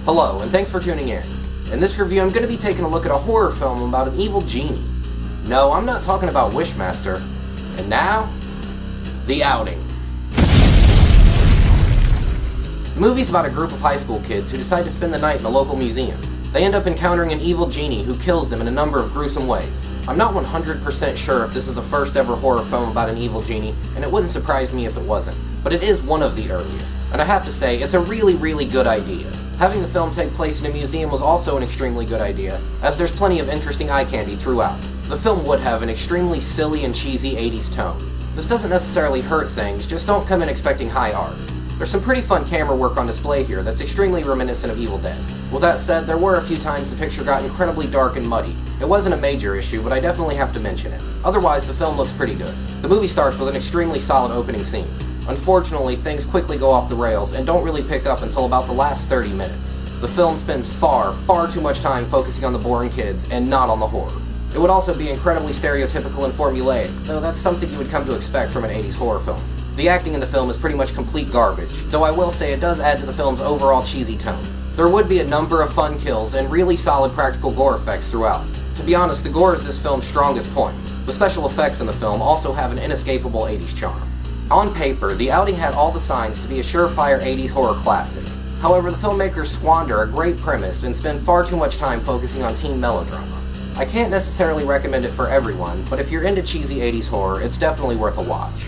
Hello, and thanks for tuning in. In this review, I'm going to be taking a look at a horror film about an evil genie. No, I'm not talking about Wishmaster. And now, The Outing. The movie's about a group of high school kids who decide to spend the night in a local museum. They end up encountering an evil genie who kills them in a number of gruesome ways. I'm not 100% sure if this is the first ever horror film about an evil genie, and it wouldn't surprise me if it wasn't. But it is one of the earliest, and I have to say, it's a really good idea. Having the film take place in a museum was also an extremely good idea, as there's plenty of interesting eye candy throughout. The film would have an extremely silly and cheesy 80s tone. This doesn't necessarily hurt things, just don't come in expecting high art. There's some pretty fun camera work on display here that's extremely reminiscent of Evil Dead. With that said, there were a few times the picture got incredibly dark and muddy. It wasn't a major issue, but I definitely have to mention it. Otherwise, the film looks pretty good. The movie starts with an extremely solid opening scene. Unfortunately, things quickly go off the rails and don't really pick up until about the last 30 minutes. The film spends far too much time focusing on the boring kids and not on the horror. It would also be incredibly stereotypical and formulaic, though that's something you would come to expect from an 80s horror film. The acting in the film is pretty much complete garbage, though I will say it does add to the film's overall cheesy tone. There would be a number of fun kills and really solid practical gore effects throughout. To be honest, the gore is this film's strongest point. The special effects in the film also have an inescapable 80s charm. On paper, The Outing had all the signs to be a surefire 80s horror classic. However, the filmmakers squander a great premise and spend far too much time focusing on teen melodrama. I can't necessarily recommend it for everyone, but if you're into cheesy 80s horror, it's definitely worth a watch.